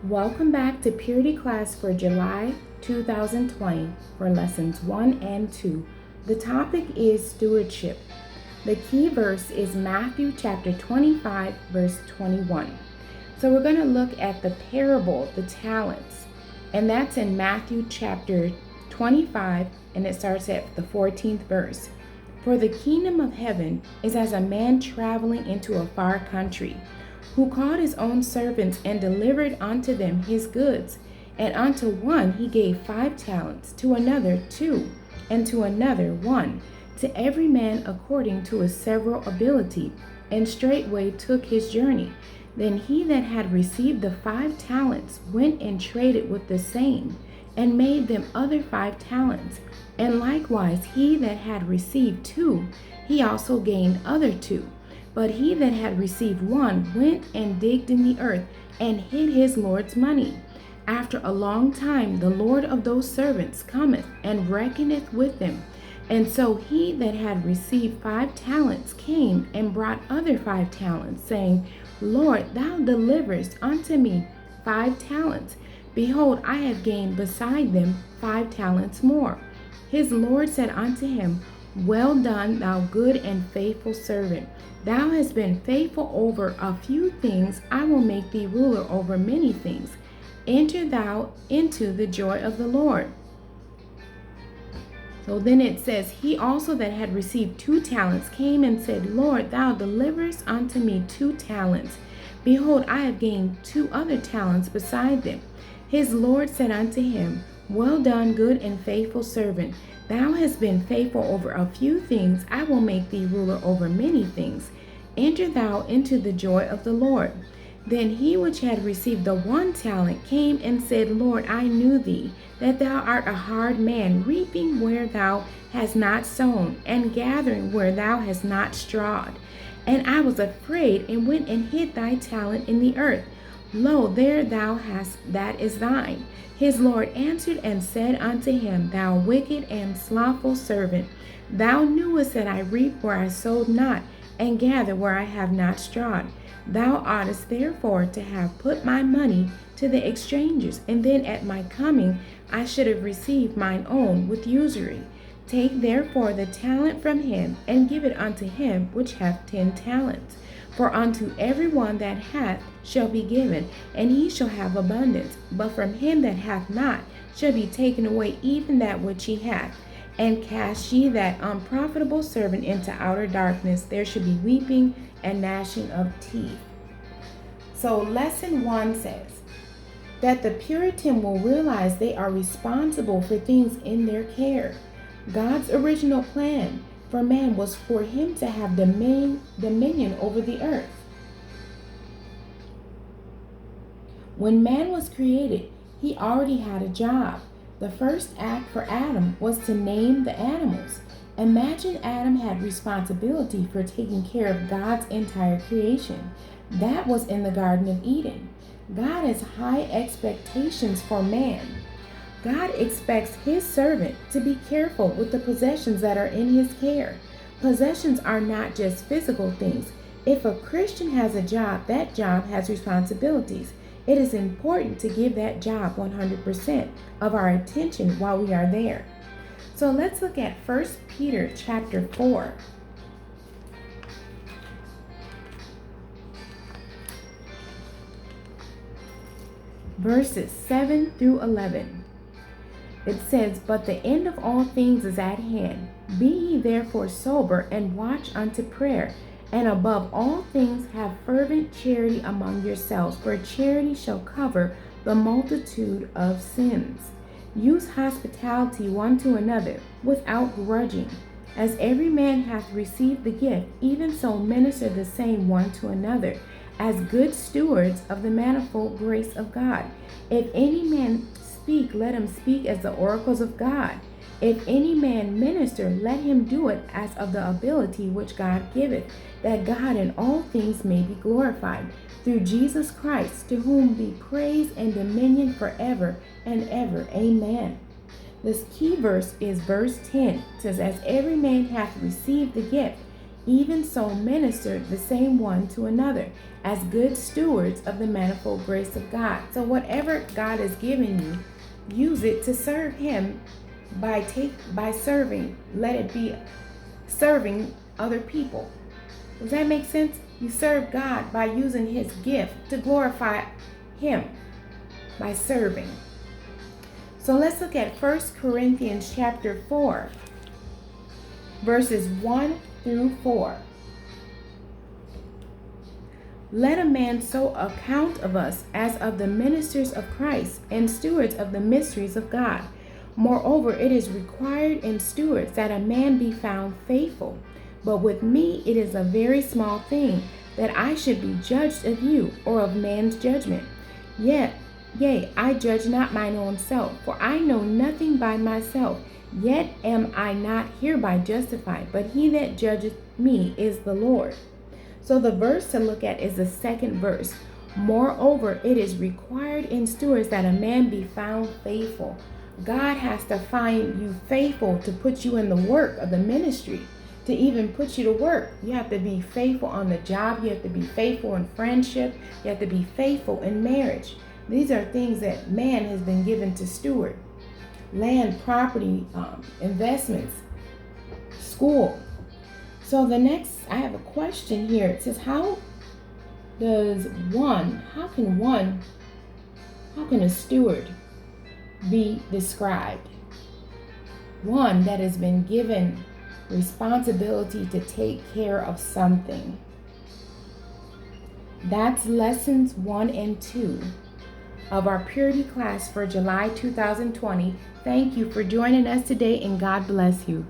Welcome back to Purity class for July 2020 for lessons 1 and 2. The topic is stewardship. The key verse is Matthew chapter 25 verse 21. So we're going to look at the parable, the talents, and that's in Matthew chapter 25, and it starts at the 14th verse. For the kingdom of heaven is as a man traveling into a far country, who called his own servants and delivered unto them his goods. And unto one he gave 5 talents, to another 2, and to another 1, to every man according to his several ability, and straightway took his journey. Then he that had received the 5 talents went and traded with the same, and made them other 5 talents. And likewise he that had received 2, he also gained other 2. But he that had received 1 went and digged in the earth, and hid his Lord's money. After a long time the Lord of those servants cometh, and reckoneth with them. And so he that had received 5 talents came and brought other 5 talents, saying, Lord, thou deliverest unto me 5 talents. Behold, I have gained beside them 5 talents more. His Lord said unto him, Well done, thou good and faithful servant. Thou hast been faithful over a few things, I will make thee ruler over many things. Enter thou into the joy of the Lord. So then it says, He also that had received 2 talents came and said, Lord, thou deliverest unto me 2 talents. Behold, I have gained 2 other talents beside them. His Lord said unto him, Well done, good and faithful servant. Thou hast been faithful over a few things, I will make thee ruler over many things. Enter thou into the joy of the Lord. Then he which had received the 1 talent came and said, Lord, I knew thee, that thou art a hard man, reaping where thou hast not sown, and gathering where thou hast not strawed. And I was afraid, and went and hid thy talent in the earth. Lo, there thou hast that is thine. His Lord answered and said unto him, Thou wicked and slothful servant, thou knewest that I reap where I sowed not, and gather where I have not strawed. Thou oughtest therefore to have put my money to the exchangers, and then at my coming I should have received mine own with usury. Take therefore the talent from him, and give it unto him which hath 10 talents. For unto every one that hath shall be given, and he shall have abundance. But from him that hath not shall be taken away even that which he hath. And cast ye that unprofitable servant into outer darkness. There shall be weeping and gnashing of teeth. So lesson 1 says that the Puritan will realize they are responsible for things in their care. God's original plan for man was for him to have dominion over the earth. When man was created, he already had a job. The first act for Adam was to name the animals. Imagine Adam had responsibility for taking care of God's entire creation. That was in the Garden of Eden. God has high expectations for man. God expects his servant to be careful with the possessions that are in his care. Possessions are not just physical things. If a Christian has a job, that job has responsibilities. It is important to give that job 100% of our attention while we are there. So let's look at 1 Peter chapter 4. Verses 7 through 11. It says, But the end of all things is at hand. Be ye therefore sober, and watch unto prayer. And above all things have fervent charity among yourselves, for charity shall cover the multitude of sins. Use hospitality one to another, without grudging. As every man hath received the gift, even so minister the same one to another, as good stewards of the manifold grace of God. If any man speak, let him speak as the oracles of God. If any man minister, let him do it as of the ability which God giveth, that God in all things may be glorified, through Jesus Christ, to whom be praise and dominion forever and ever. Amen. This key verse is verse 10. It says, As every man hath received the gift, even so minister the same one to another, as good stewards of the manifold grace of God. So whatever God has given you, use it to serve him by serving. Let it be serving other people. Does that make sense? You serve God by using his gift to glorify him by serving. So let's look at 1 Corinthians chapter 4, verses 1 through 4. Let a man so account of us as of the ministers of Christ and stewards of the mysteries of God. Moreover, it is required in stewards that a man be found faithful. But with me it is a very small thing that I should be judged of you, or of man's judgment. Yea, I judge not mine own self, for I know nothing by myself. Yet am I not hereby justified, but he that judgeth me is the Lord. So the verse to look at is the second verse. Moreover, it is required in stewards that a man be found faithful. God has to find you faithful to put you in the work of the ministry. To even put you to work, you have to be faithful on the job. You have to be faithful in friendship. You have to be faithful in marriage. These are things that man has been given to steward. Land, property, investments, school. So the next, I have a question here. It says, how can a steward be described? One that has been given responsibility to take care of something. That's lessons 1 and 2 of our purity class for July 2020. Thank you for joining us today, and God bless you.